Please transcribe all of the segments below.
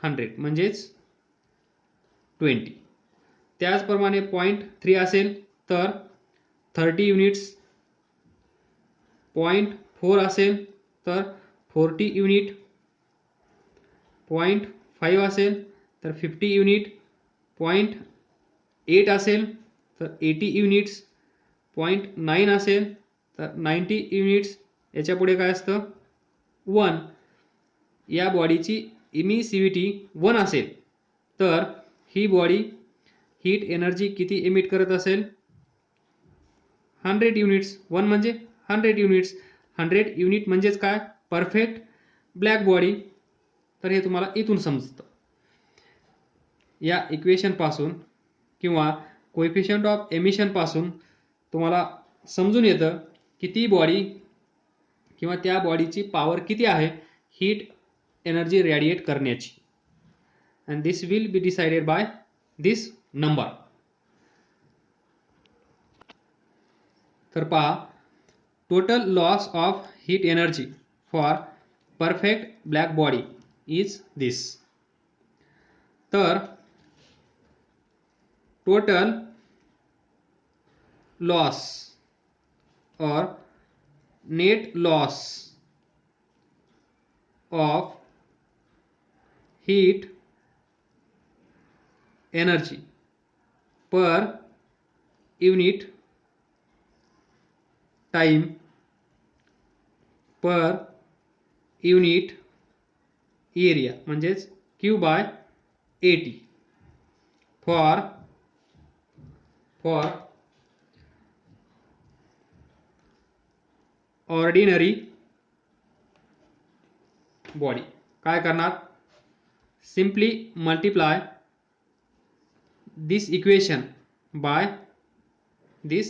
100 म्हणजेच 20. त्याचप्रमाणे 0.3 असेल तर 30 युनिट्स, 0.4 असेल तर 40 युनिट, 0.5 असेल तर 50 युनिट, 0.8 असेल तर 80 युनिट्स, 0.9 असेल तर 90 युनिट्स. याच्या पुढे काय असतं 1. या बॉडीची इमिसिव्हिटी 1 असेल तर ही बॉडी हीट एनर्जी किती एमिट करत असेल 100 युनिट्स. 1 म्हणजे 100 युनिट्स. 100 युनिट म्हणजेच काय परफेक्ट ब्लॅक बॉडी. तर हे तुम्हाला इथून समजतं. या इक्वेशन पासून किंवा कोएफिशियंट ऑफ एमिशन पासून तुम्हाला समजून येतं की ती बॉडी किंवा त्या बॉडीची पॉवर किती आहे हीट एनर्जी रेडिएट करण्याची. and this will be decided by this number. तर पहा total loss of heat energy for perfect black body is this. तर total loss or net loss of heat energy per unit time per unit area म्हणजेच Q/AT for ordinary body. काय करणार simply multiply this equation by this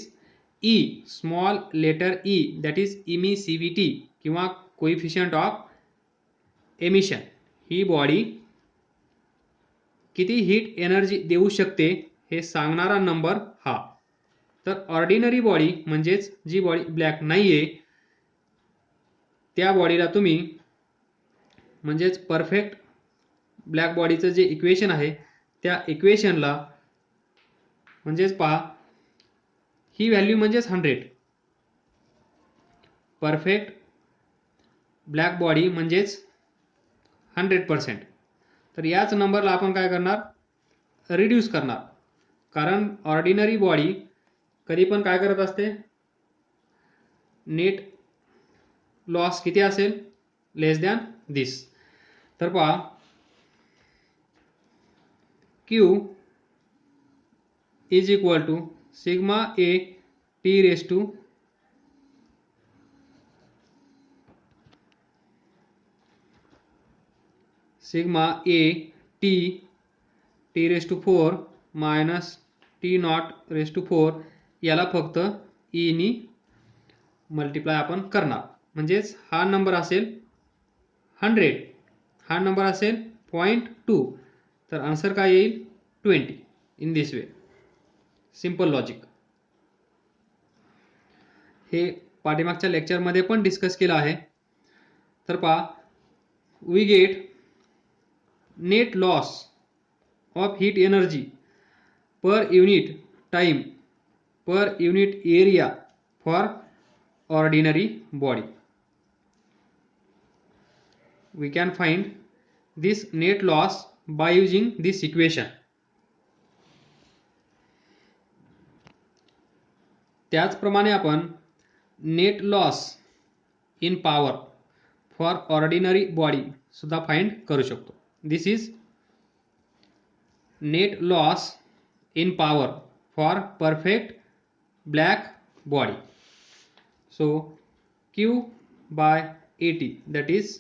E, small letter E, that is emissivity किंवा coefficient of emission. He body किती heat energy देऊ शकते हे सांगणारा number हा. तर ऑर्डिनरी बॉडी म्हणजेच जी बॉडी ब्लॅक नाहीये त्या बॉडीला तुम्ही म्हणजेच परफेक्ट ब्लॅक बॉडीचं जे इक्वेशन आहे त्या इक्वेशनला म्हणजेच पहा ही व्हॅल्यू म्हणजेच 100. परफेक्ट ब्लॅक बॉडी म्हणजेच 100%. तर याच नंबरला आपण काय करणार रिड्यूस करणार. कारण ऑर्डिनरी बॉडी कधी पण काय करत असते नेट लॉस किती असेल लेस दॅन दिस. तर पहा Q is equal to sigma A T raise to sigma A T raise to 4 minus T naught raise to 4 याला फक्त ई नी मल्टिप्लाय आपण करणार. म्हणजेच हा नंबर असेल 100, हा नंबर असेल 0.2. तर आन्सर काय येईल 20. In this way simple logic. हे पाठीमागच्या लेक्चरमध्ये पण डिस्कस केलं आहे. तर पहा we get net loss of heat energy per unit time per unit area for ordinary body. We can find this net loss by using this equation. त्याचप्रमाणे आपण net loss in power for ordinary body सुद्धा find करू शकतो. This is net loss in power for perfect black body. So Q/AT, that is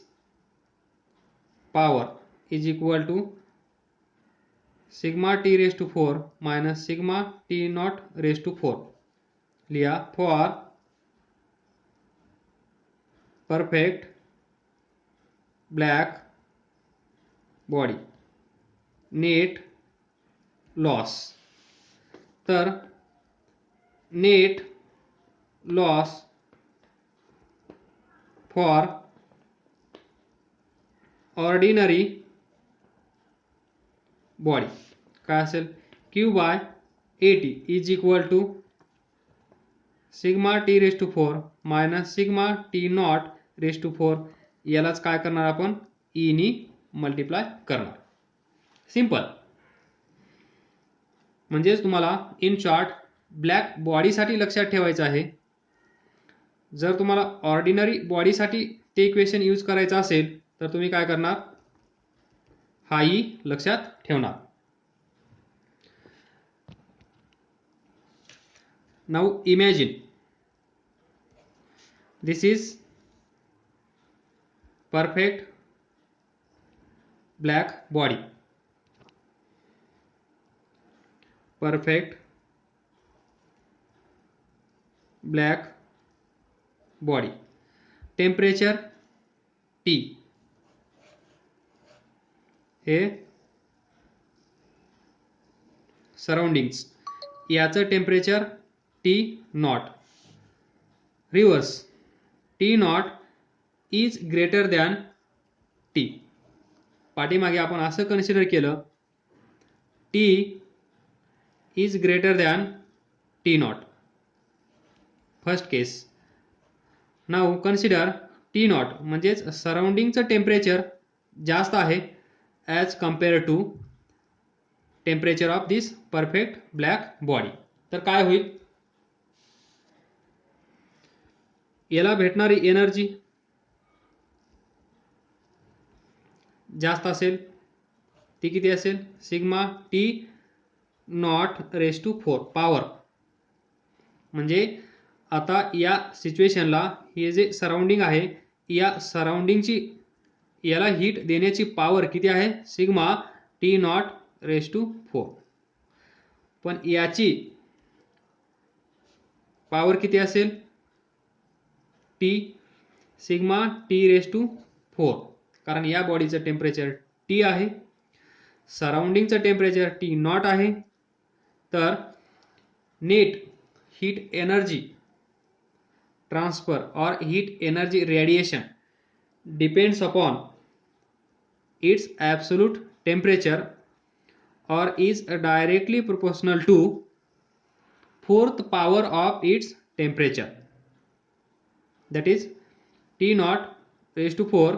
power, is equal to sigma t raised to 4 minus sigma t naught raised to 4 लिया for perfect black body net loss. तर net loss for ordinary body काय असेल Q by A T is equal to sigma T raise to 4 minus sigma T naught raise to 4 यालाच काय करणार आपण E नी multiply करणार. सिंपल. म्हणजेच तुम्हाला इन शॉर्ट ब्लॅक बॉडीसाठी लक्षात ठेवायचं आहे. जर तुम्हाला ऑर्डिनरी बॉडीसाठी ते इक्वेशन यूज करायचं असेल तर तुम्ही काय करणार हा ई लक्षात ठेवणार. Now imagine this is perfect black body. Perfect black body. Temperature T. हे सराउंडिंग्स याचं temperature T naught. Reverse T naught is greater than T. पाठीमागे आपण असं कन्सिडर केलं T is greater than T naught. First case. Now consider T naught म्हणजेच सराउंडिंगचं temperature जास्त आहे as compared to temperature of this perfect black body. तर काय होईल याला भेटणारी एनर्जी जास्त असेल. ती किती असेल sigma T naught raise to 4 power. म्हणजे आता या सिच्युएशनला हे जे सराउंडिंग आहे या सराउंडिंगची याला हीट देण्याची पॉवर किती आहे sigma T naught raise to 4. पण याची पॉवर किती असेल T sigma T raise to 4. कारण या बॉडीचं टेम्परेचर टी आहे सराउंडिंगचं टेम्परेचर टी नॉट आहे. तर नेट हीट एनर्जी ट्रान्सफर और heat energy radiation depends upon its absolute temperature और is directly proportional to fourth power of its temperature. That is T naught raised to 4.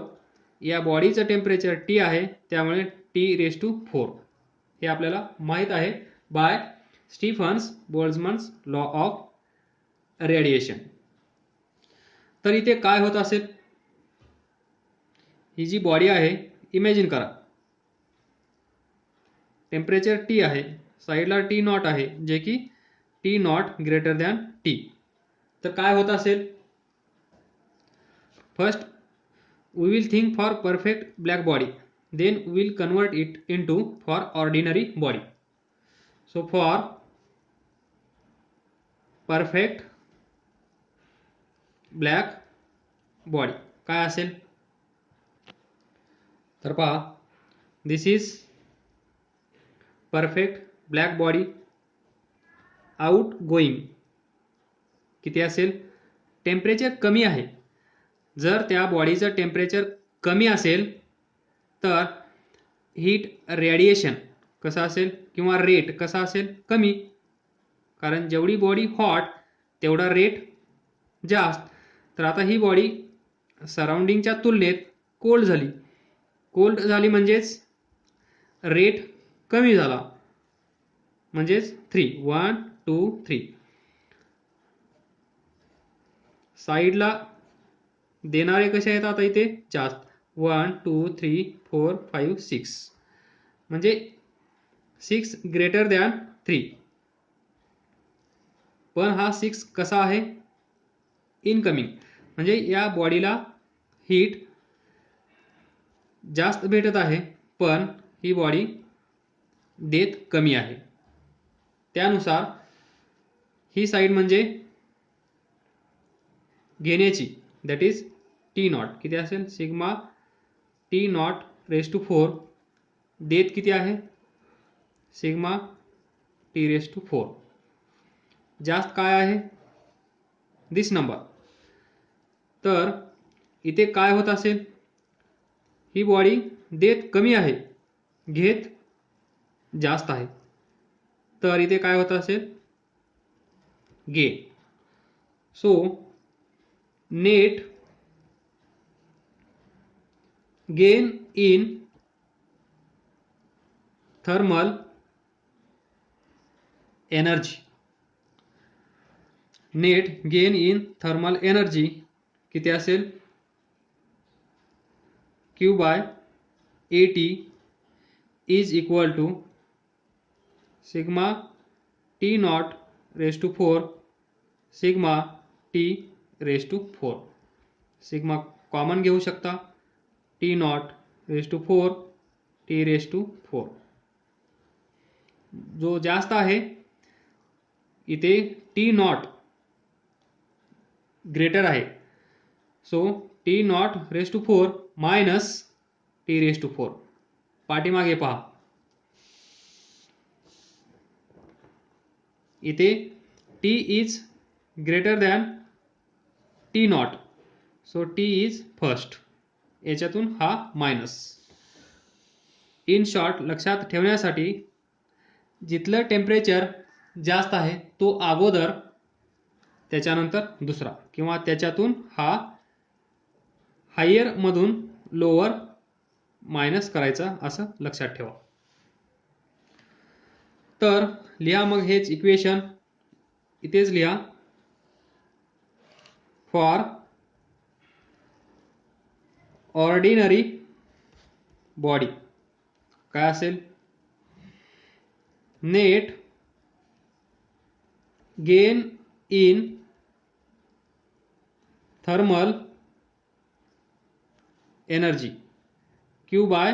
या बॉडीचं temperature T आहे त्यामुळे T raise to 4 हे आपल्याला माहित आहे by Stefan's Boltzmann's law of radiation. तर इथे काय होत असेल ही जी बॉडी आहे इमॅजिन करा टेम्परेचर टी आहे साईडला टी नॉट आहे जे की T not greater than T. तर काय होत असेल first we will think for perfect black body then we will convert it into for ordinary body. So for perfect black body काय असेल तर पहा this is perfect black body out going किती असेल टेम्परेचर कमी आहे. जर त्या बॉडीचं टेम्परेचर कमी असेल तर हीट रेडिएशन कसं असेल किंवा रेट कसा असेल कमी. कारण जेवढी बॉडी हॉट तेवढा रेट जास्त. तर आता ही बॉडी सराउंडिंगच्या तुलनेत कोल्ड झाली. कोल्ड झाली म्हणजेच रेट कमी झाला म्हणजेच 3 1 2 3. साईडला देणारे कसे आहेत आता इथे जास्त 1 2 3 4 5 6 म्हणजे 6 ग्रेटर दॅन 3. पण हा 6 कसा आहे इनकमिंग म्हणजे या बॉडीला हीट जास्त भेटत आहे पण ही बॉडी देत कमी आहे. त्यानुसार ही साईड म्हणजे घेण्याची दॅट इज टी नॉट किती असेल sigma T naught raise to 4 देत किती आहे सिग्मा टी रेस टू 4. जास्त काय आहे दिस नंबर. तर इथे काय होत असेल ही बॉडी देत कमी आहे घेत जास्त आहे, तर इथे काय होत असेल, gain. So net gain in thermal energy, net gain in thermal energy किती असेल, Q by AT is equal to sigma T naught raise to 4 sigma T raise to 4. Sigma common घेऊ शकता, T naught raise to 4 T raise to 4. जो जास्त आहे इथे T naught greater आहे, so T naught raise to 4 minus T raise to 4. पाठीमागे पहा, इथे T is greater than T not, so T is first, याच्यातून हा मायनस. इन शॉर्ट लक्षात ठेवण्यासाठी जिथलं टेम्परेचर जास्त आहे तो अगोदर, त्याच्यानंतर दुसरा, किंवा त्याच्यातून हा हायर मधून लोअर मायनस करायचा, असं लक्षात ठेवा. तर लिहा मग हेच इक्वेशन, इथेच लिहा. फॉर ऑर्डिनरी बॉडी काय असेल, net gain in thermal energy Q by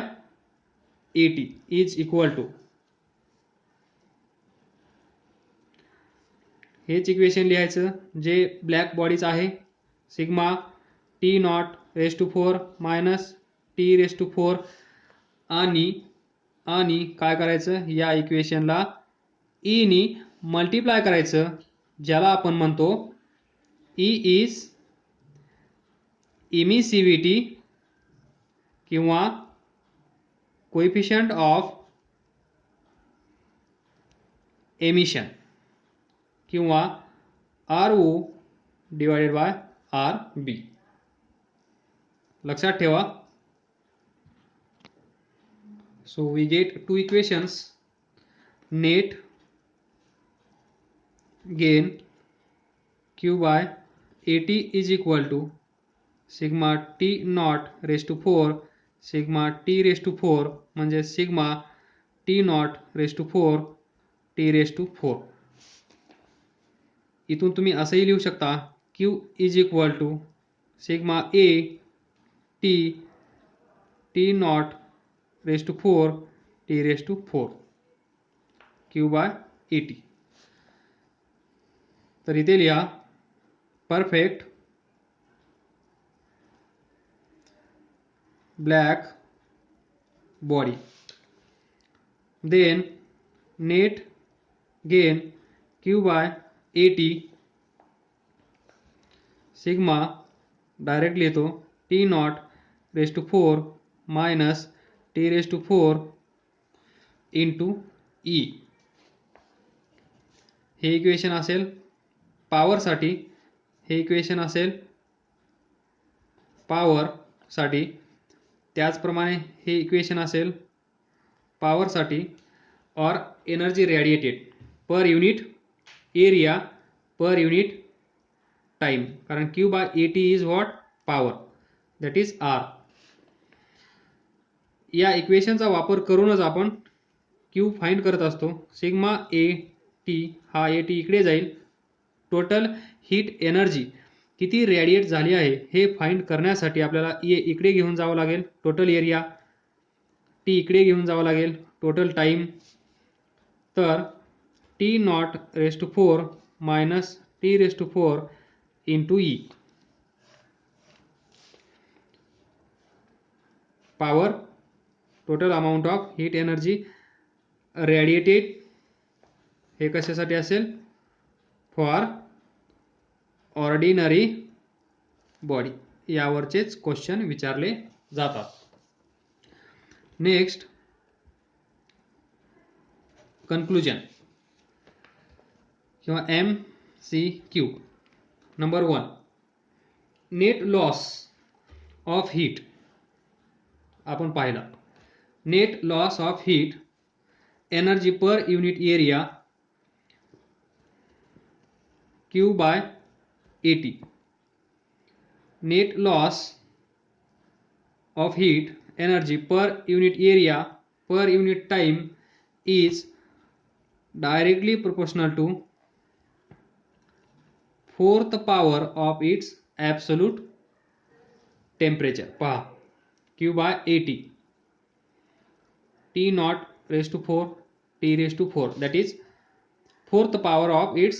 AT is equal to, हेच इक्वेशन लिहायचं जे ब्लॅक बॉडीच आहे, sigma T naught raise to 4 minus T raise to 4. आणि काय करायचं, या इक्वेशनला E नी मल्टिप्लाय करायचं, ज्याला आपण म्हणतो E इज इमिसिव्हिटी किंवा कोएफिशियंट ऑफ एमिशन, किंवा RO डिवाइडेड बाय RB. लक्षात ठेवा. So we get two equations, net gain Q by AT is equal to sigma T naught raise to 4 sigma T raise to 4 म्हणजे sigma T naught raise to 4 T raise to 4. इथून तुम्ही असंही लिहू शकता, Q is equal to sigma A T naught raise to 4 T raise to 4 Q by AT. तर इथे लिहा perfect black body, then net gain Q by AT sigma direct लिहितो T naught raise to 4 minus T raise to 4 into E. हे equation असेल पॉवरसाठी, हे equation असेल पॉवरसाठी, त्याचप्रमाणे हे इक्वेशन असेल पॉवरसाठी और energy radiated per unit area per unit time, कारण Q by AT is what, power, that is R. या इक्वेशनचा वापर करूनच आपण Q फाइंड करत असतो. सिग्मा AT हा AT इकडे जाईल, टोटल हीट एनर्जी किती रेडिएट झाली आहे हे फाइंड करण्यासाठी आपल्याला ए इकडे घेऊन जावं लागेल, टोटल एरिया, T इकडे घेऊन जावं लागेल, टोटल टाइम. तर T naught raise to 4 minus T raise to 4 into E. Power, total amount of heat energy radiated, हे कशासाठी असेल, फॉर ऑर्डिनरी बॉडी. यावरचेच क्वेश्चन विचारले जातात. नेक्स्ट कन्क्लुजन किंवा MCQ. Number 1, net loss of heat. आपण पाहिला net loss of heat energy per unit area Q by AT. Net loss of heat energy per unit area per unit time is directly proportional to fourth power of its absolute temperature. पहा Q by AT, T naught raised to 4, T raised to 4, that is fourth power of its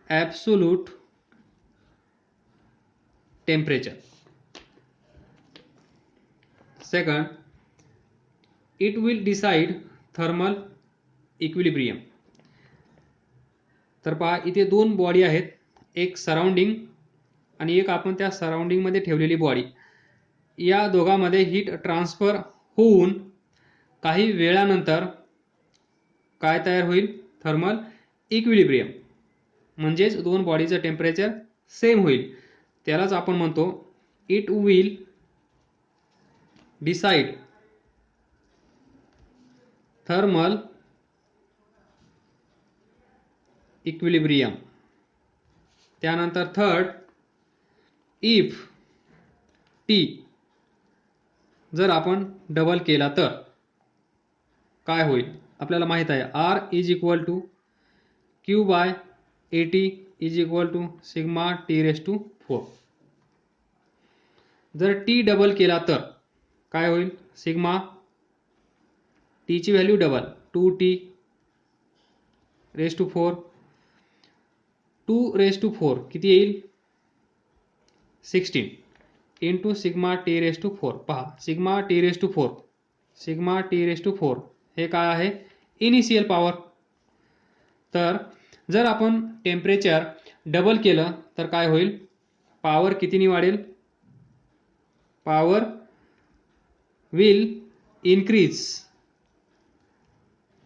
absolute temperature. Second, it will decide thermal equilibrium. तर पहा इथे दोन body आहेत, एक surrounding आणि एक आपण त्या सराउंडिंग मध्ये ठेवलेली बॉडी. या दोघांमध्ये हीट ट्रान्सफर होऊन काही वेळानंतर काय तयार होईल? Thermal equilibrium. म्हणजेच दोन बॉडीचं टेम्परेचर सेम होईल. त्यालाच आपण म्हणतो it will decide thermal equilibrium. त्यानंतर थर्ड, इफ टी जर आपण डबल केला तर काय होईल? आपल्याला माहित आहे R is equal to Q by AT is equal to sigma T raise to 4. जर T डबल केला तर काय होईल? सिग्मा T ची value double 2T raise to 4, 2 raise to 4 किती येईल? 16 into sigma T raise to 4. पहा sigma T raise to 4, sigma T raise to 4 हे काय आहे? Initial power. तर जर आपण टेम्परेचर डबल केलं तर काय होईल? पॉवर कितीनी वाढेल? Power will increase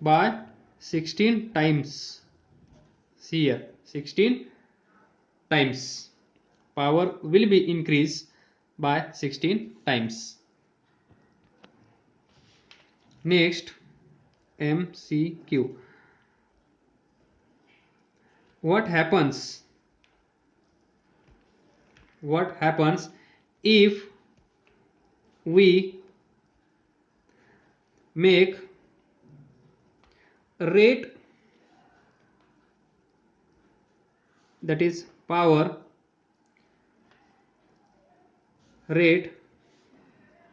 by 16 times. here 16 times. Power will be increased by 16 times. Next, MCQ. What happens if we make rate, that is power rate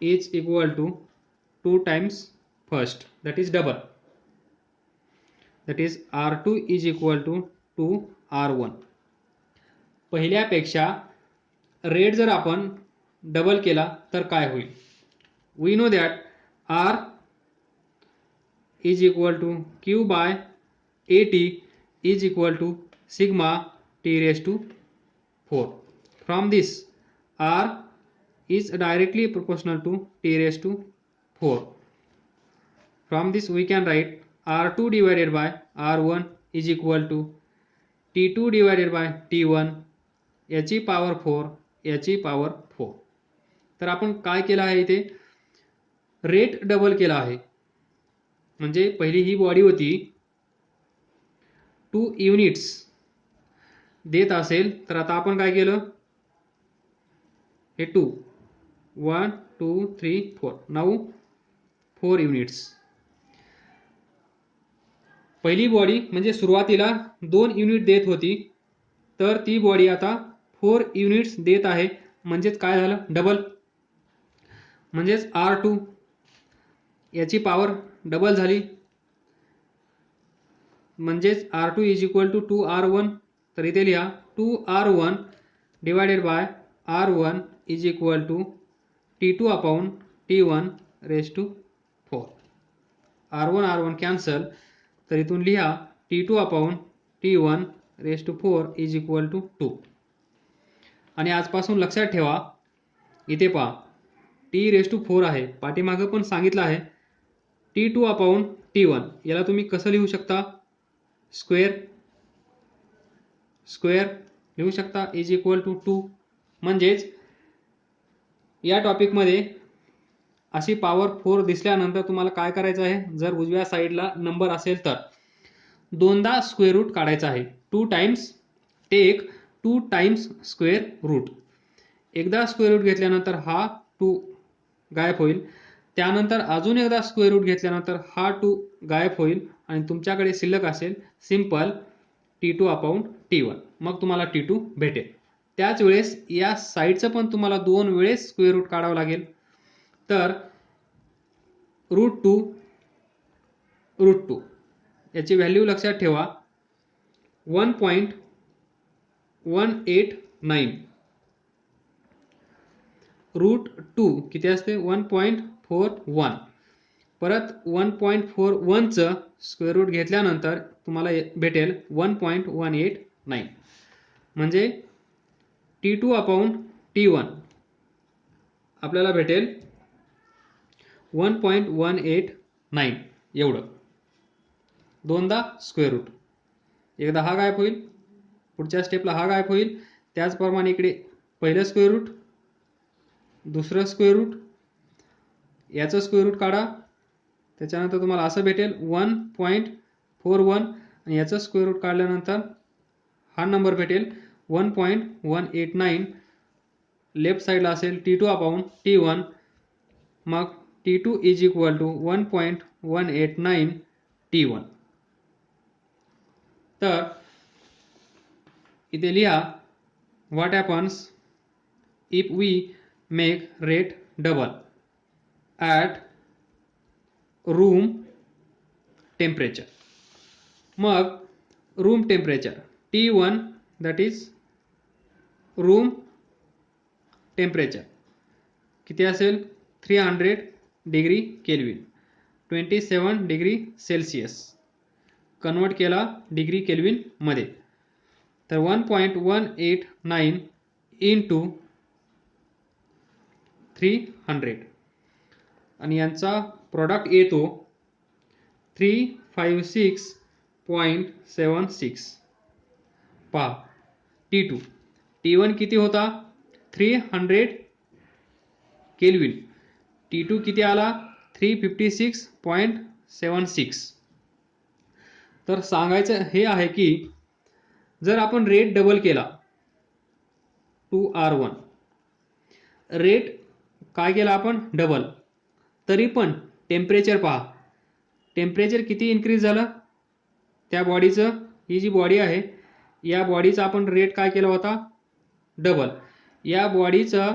is equal to 2 times first, that is double, that is R2 is equal to 2 R1. पहिल्यापेक्षा rate जर आपण double केला तर काय होईल? we know that R is equal to Q by AT is equal to sigma T raised to 4. From this, R is directly proportional to T raised to 4. From this we can write R2 divided by R1 is equal to T2 divided by T1 याची power 4 याची power 4. तर आपण काय केलं आहे? इथे rate double केला आहे. म्हणजे पहिली ही बॉडी होती 2 युनिट्स देत असेल तर आता आपण काय केलं? हे 2 1 2 3 4 नाउ 4 युनिट्स. पहिली बॉडी म्हणजे सुरुवातीला 2 युनिट देत होती, तर ती बॉडी आता 4 युनिट्स देत आहे. म्हणजेच काय झालं? डबल. म्हणजेच R2 याची पॉवर डबल झाली. म्हणजेच R2 is equal to 2 R1. तर इथे लिहा 2 R1 divided by R1 is equal to T2 upon T1 raise to 4. R1 cancel. तर इथून लिहा T2 upon T1 raise to 4 is equal to 2. आणि आजपासून लक्षात ठेवा, इथे पहा T⁴ आहे, पाठीमागं पण सांगितलं आहे T2/T1. याला तुम्ही कसं लिहू शकता? स्क्वेअर लिहू शकता इज इक्वल टू 2. म्हणजेच या टॉपिकमध्ये अशी पॉवर 4 दिसल्यानंतर तुम्हाला काय करायचं आहे, जर उजव्या साईडला नंबर असेल तर दोनदा स्क्वेअर रूट काढायचा आहे. 2 times take 2 times square root. एकदा स्क्वेअर रूट घेतल्यानंतर हा 2 गायब होईल, त्यानंतर अजून एकदा स्क्वेअर रूट घेतल्यानंतर हा 2 गायब होईल आणि तुमच्याकडे शिल्लक असेल सिंपल T2/T1. मग तुम्हाला T2 भेटेल. त्याच वेळेस या साईडचं पण तुम्हाला 2 वेळेस स्क्वेअर रूट काढावं लागेल. तर √2 याची व्हॅल्यू लक्षात ठेवा 1.189. √2 किती असते? 1.41. परत 1.41चं स्क्वेअर रूट घेतल्यानंतर तुम्हाला भेटेल 1.189. म्हणजे T2/T1 आपल्याला भेटेल 1.189 एवढं. दोनदा स्क्वेअर रूट, एकदा हा गायब होईल, पुढच्या स्टेपला हा गायब होईल. त्याचप्रमाणे इकडे पहिलं स्क्वेअर रूट, दुसरं स्क्वेअर रूट, याचं स्क्वेअर रूट काढा, त्याच्यानंतर तुम्हाला असं भेटेल 1.41 आणि याचं स्क्वेअर रूट काढल्यानंतर हा नंबर भेटेल 1.189. लेफ्ट साईडला असेल T2/T1. मग T2 is equal to 1.189 T1. तर इथे लिहा what happens if we make rate double at room temperature. मग room temperature T1 that is room temperature किती असेल? 300 degree Kelvin, 27 degree Celsius. Convert केला डिग्री केल्विन मध्ये, तर 1.189 इंटू 300 आणि यांचा प्रॉडक्ट येतो 356.76. पहा T2. T1 किती होता? 300 केल्विन. T2 किती आला? 356.76. तर सांगायचं हे आहे की जर आपण रेट डबल केला 2R1, रेट काय केला आपण? डबल, तरी पण टेम्परेचर पहा, टेम्परेचर किती इन्क्रीज झालं त्या बॉडीचं. ही जी बॉडी आहे या बॉडीचा आपण रेट काय केला होता? डबल. या बॉडीचा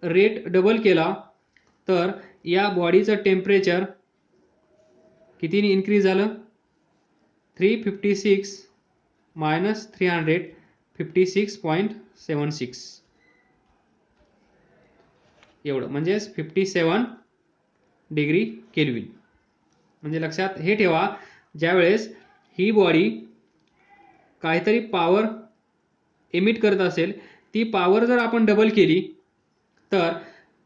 रेट डबल केला तर या बॉडीचं टेम्परेचर कितीने इन्क्रीज झालं? 356 मायनस 300 56.76 एवढं, म्हणजेच 57 डिग्री केल्विन. म्हणजे लक्षात हे ठेवा, ज्यावेळेस ही बॉडी काहीतरी पॉवर एमिट करत असेल, ती पॉवर जर आपण डबल केली तर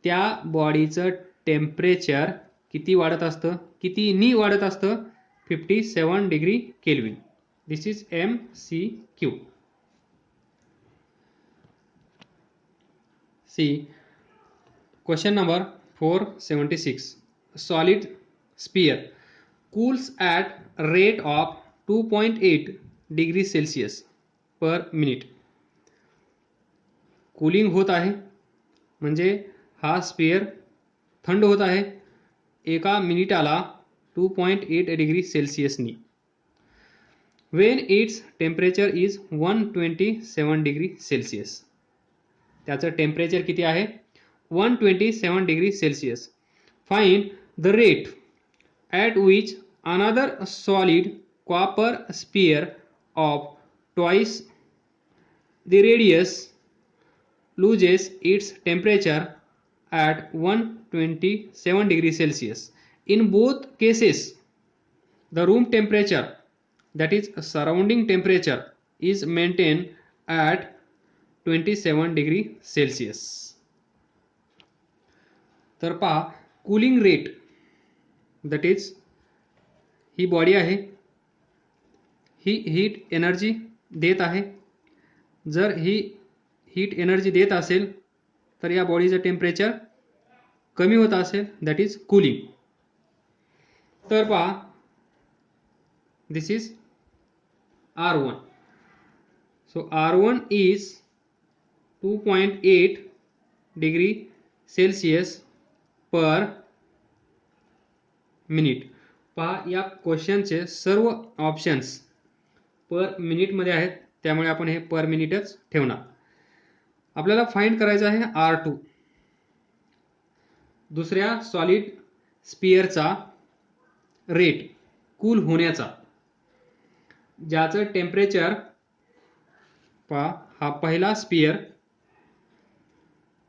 त्या बॉडीचं टेम्परेचर किती वाढत असतं? कितीनी वाढत असतं? 57 degree kelvin. This is MCQ. See question number 476. Solid sphere cools at rate of 2.8 degree Celsius per minute. Cooling होत आहे म्हणजे हा स्फिअर थंड होत आहे एका मिनिटाला 2.8 डिग्री सेल्सिअसनी. Wien its temperature is 127 degree Celsius. त्याचं टेम्परेचर किती आहे? 127 degree Celsius. Find the rate at which another solid copper sphere of twice the radius loses its temperature at 127 degrees Celsius. In both cases, the room temperature, that is surrounding temperature, is maintained at 27 degree Celsius. तर पहा cooling rate, that is he body आहे, ही heat energy देत आहे. जर ही heat energy देत असेल तर या बॉडीचं टेम्परेचर कमी होत असेल, दॅट इज कूलिंग. तर पहा this is R1. So R1 is 2.8 degree Celsius per minute. पहा या क्वेश्चनचे सर्व ऑप्शन्स पर मिनिटमध्ये आहेत, त्यामुळे आपण हे पर मिनिटच ठेवणार. आपल्याला फाइंड करायचं आहे R2, दुसऱ्या सॉलिड स्पिअरचा रेट कूल होण्याचा, ज्याचं टेम्परेचर पहा हा पहिला स्पियर,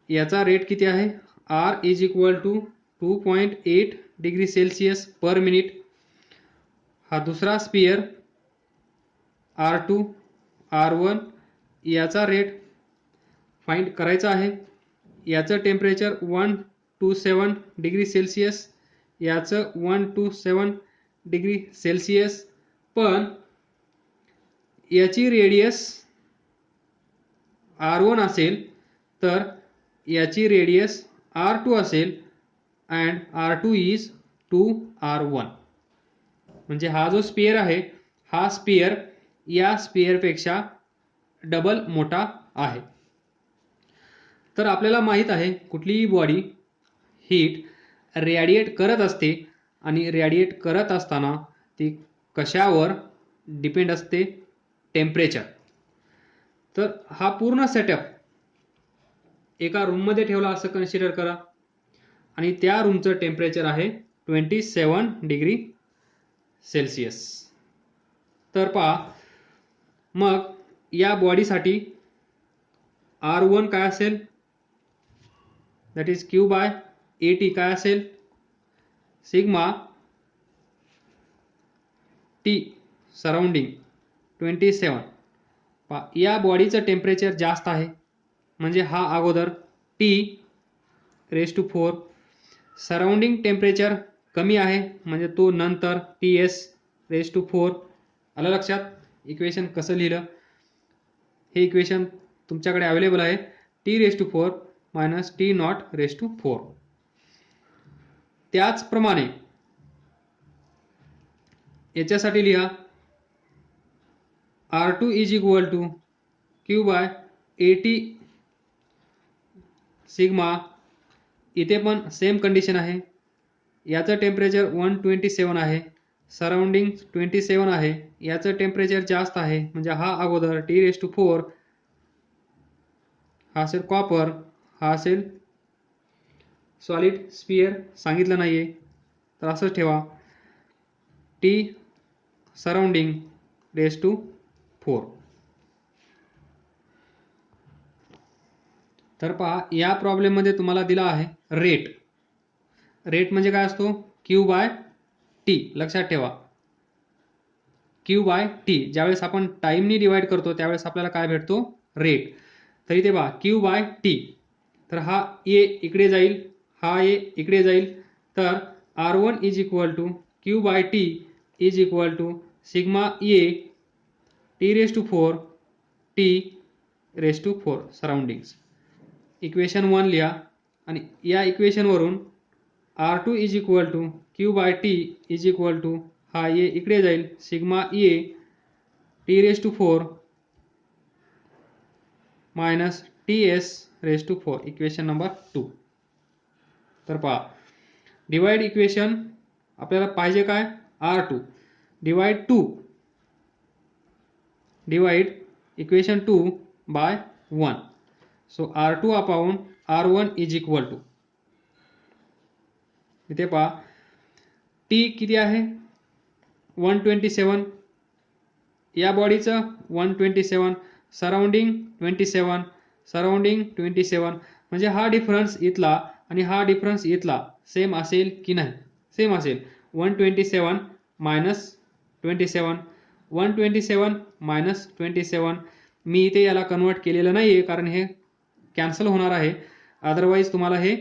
याचा रेट किती आहे, R is equal to 2.8 degree Celsius per minute. हा दुसरा स्पियर R2, R1 याचा रेट फाइंड करायचा आहे. याचं टेम्परेचर 127 डिग्री सेल्सिअस, याचं 127 डिग्री सेल्सिअस, पण याची रेडियस R1 असेल तर याची रेडियस R2 असेल अँड R2 इज 2R1. म्हणजे हा जो स्पियर आहे, हा स्पियर या स्पियरपेक्षा डबल मोठा आहे. तर आपल्याला माहित आहे कुठलीही बॉडी हीट रेडिएट करत असते आणि रेडिएट करत असताना ती कशावर डिपेंड असते, टेम्परेचर. तर हा पूर्ण सेटअप एका रूममध्ये ठेवला असं कन्सिडर करा आणि त्या रूमचं टेम्परेचर आहे 27 डिग्री सेल्सिअस. तर पहा मग या बॉडीसाठी R1 काय असेल, that is Q by AT काय असेल, सिग्मा T सराउंडिंग 27. या बॉडीचं टेम्परेचर जास्त आहे म्हणजे हा अगोदर T⁴, सराउंडिंग टेम्परेचर कमी आहे म्हणजे तो नंतर Ts⁴. आलं लक्षात इक्वेशन कसं लिहिलं, हे इक्वेशन तुमच्याकडे अवेलेबल आहे, T⁴ मायनस T⁴. त्याचप्रमाणे याच्यासाठी लिहा R2 is equal to Q by AT sigma. इथे पण सेम कंडिशन आहे, याचं टेम्परेचर 127 आहे, सराउंडिंग 27 आहे, याचं टेम्परेचर जास्त आहे म्हणजे हा अगोदर T⁴, हा असेल कॉपर, हा असेल सॉलिड स्पियर, सांगितलं नाहीये तर असंच ठेवा, T सराउंडिंग ⁴. तर पहा या प्रॉब्लेममध्ये तुम्हाला दिला आहे रेट. रेट म्हणजे काय असतो, Q बाय T. लक्षात ठेवा Q बाय T. ज्यावेळेस आपण टाइमनी डिवाइड करतो त्यावेळेस आपल्याला काय भेटतो, रेट. तर इथे पहा Q बाय T. तर हा A इकडे जाईल, हा A इकडे जाईल, तर R1 is equal to Q by T is equal to sigma A T⁴ T⁴ surroundings. Equation 1 लिहा आणि या इक्वेशनवरून R2 is equal to Q by T is equal to हा A इकडे जाईल, sigma A T⁴ minus Ts⁴. Equation number 2. तर पहा divide equation आपल्याला पाहिजे काय, R2 divide 2, divide equation 2 by 1. So R2 upon R1 is equal to, इथे पहा T किती आहे 127, या बॉडीचं 127, सराउंडिंग 27, सराउंडिंग 27, म्हणजे हा डिफरन्स इथला आणि हा डिफरन्स इथला सेम असेल की नाही, सेम असेल. 127 मायनस 27, 127 मायनस 27, मी इथे याला कन्वर्ट केलेलं नाही आहे कारण हे कॅन्सल होणार आहे. अदरवाईज तुम्हाला हे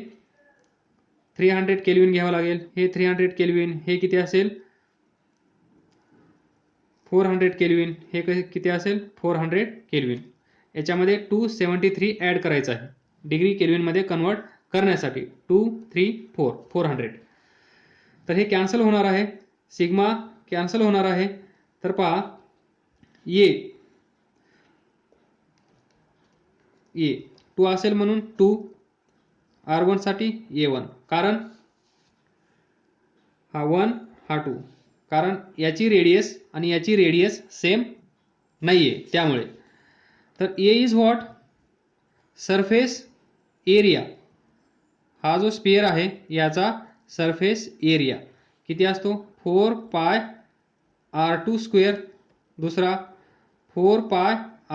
300 केल्विन घ्यावं लागेल. हे 300 केल्विन, हे किती असेल 400 केल्विन, हे किती असेल 400 केल्विन. याच्यामध्ये 273 ॲड करायचं आहे डिग्री केल्विनमध्ये कन्वर्ट करण्यासाठी. 2 3 4 400. तर हे कॅन्सल होणार आहे, सिग्मा कॅन्सल होणार आहे. तर पहा ए 2 असेल म्हणून 2 R1 साठी A1, कारण हा 1 हा 2, कारण याची रेडियस आणि याची रेडियस सेम नाही आहे त्यामुळे. तर ए इज व्हॉट, सरफेस एरिया. हा जो स्पियर आहे याचा सरफेस एरिया किती असतो 4 पाय R2 स्क्वेअर, दुसरा 4 पाय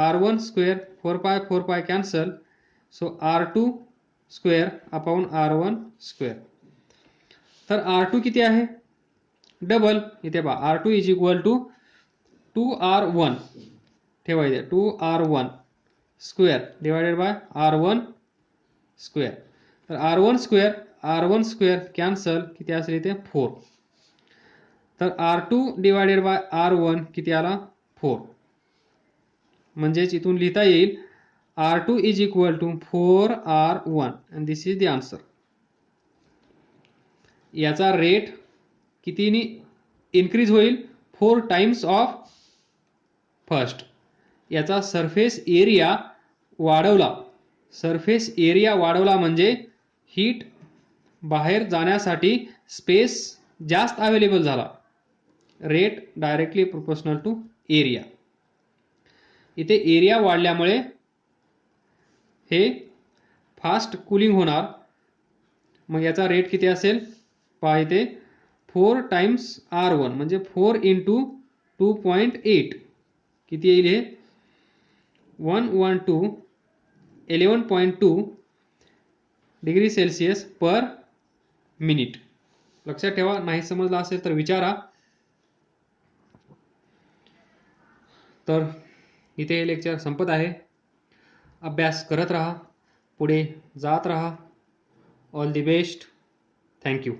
R1 स्क्वेअर, 4 पाय cancel, so R2 square upon R1 square. तर R2 किती आहे डबल, इथे पहा R2 is equal to 2R1 ठेवायचे, 2R1 square divided by R1 square. तर R1 स्क्वेअर कॅन्सल, किती असेल इथे 4. तर R2 डिवायडेड बाय R1 किती आला 4. म्हणजेच इथून लिहिता येईल R2 is equal to 4R1 and this is the answer. याचा रेट कितीनी इन्क्रीज होईल 4 टाइम्स ऑफ फर्स्ट. याचा सरफेस एरिया वाढवला, सरफेस एरिया वाढवला म्हणजे हीट बाहेर जाण्यासाठी स्पेस जास्त अवेलेबल झाला. Rate directly proportional to area. इथे एरिया वाढल्यामुळे हे फास्ट कूलिंग होणार. मग याचा रेट किती असेल पहा इथे 4 टाइम्स R1 म्हणजे 4 इंटू 2.8 किती येईल हे 11.2 डिग्री सेल्सिअस पर मिनिट. लक्षात ठेवा, नाही समजलं असेल तर विचारा. तर इथे हे लेक्चर संपत आहे. अभ्यास करत राहा, पुढे जात राहा. All the best. थँक्यू.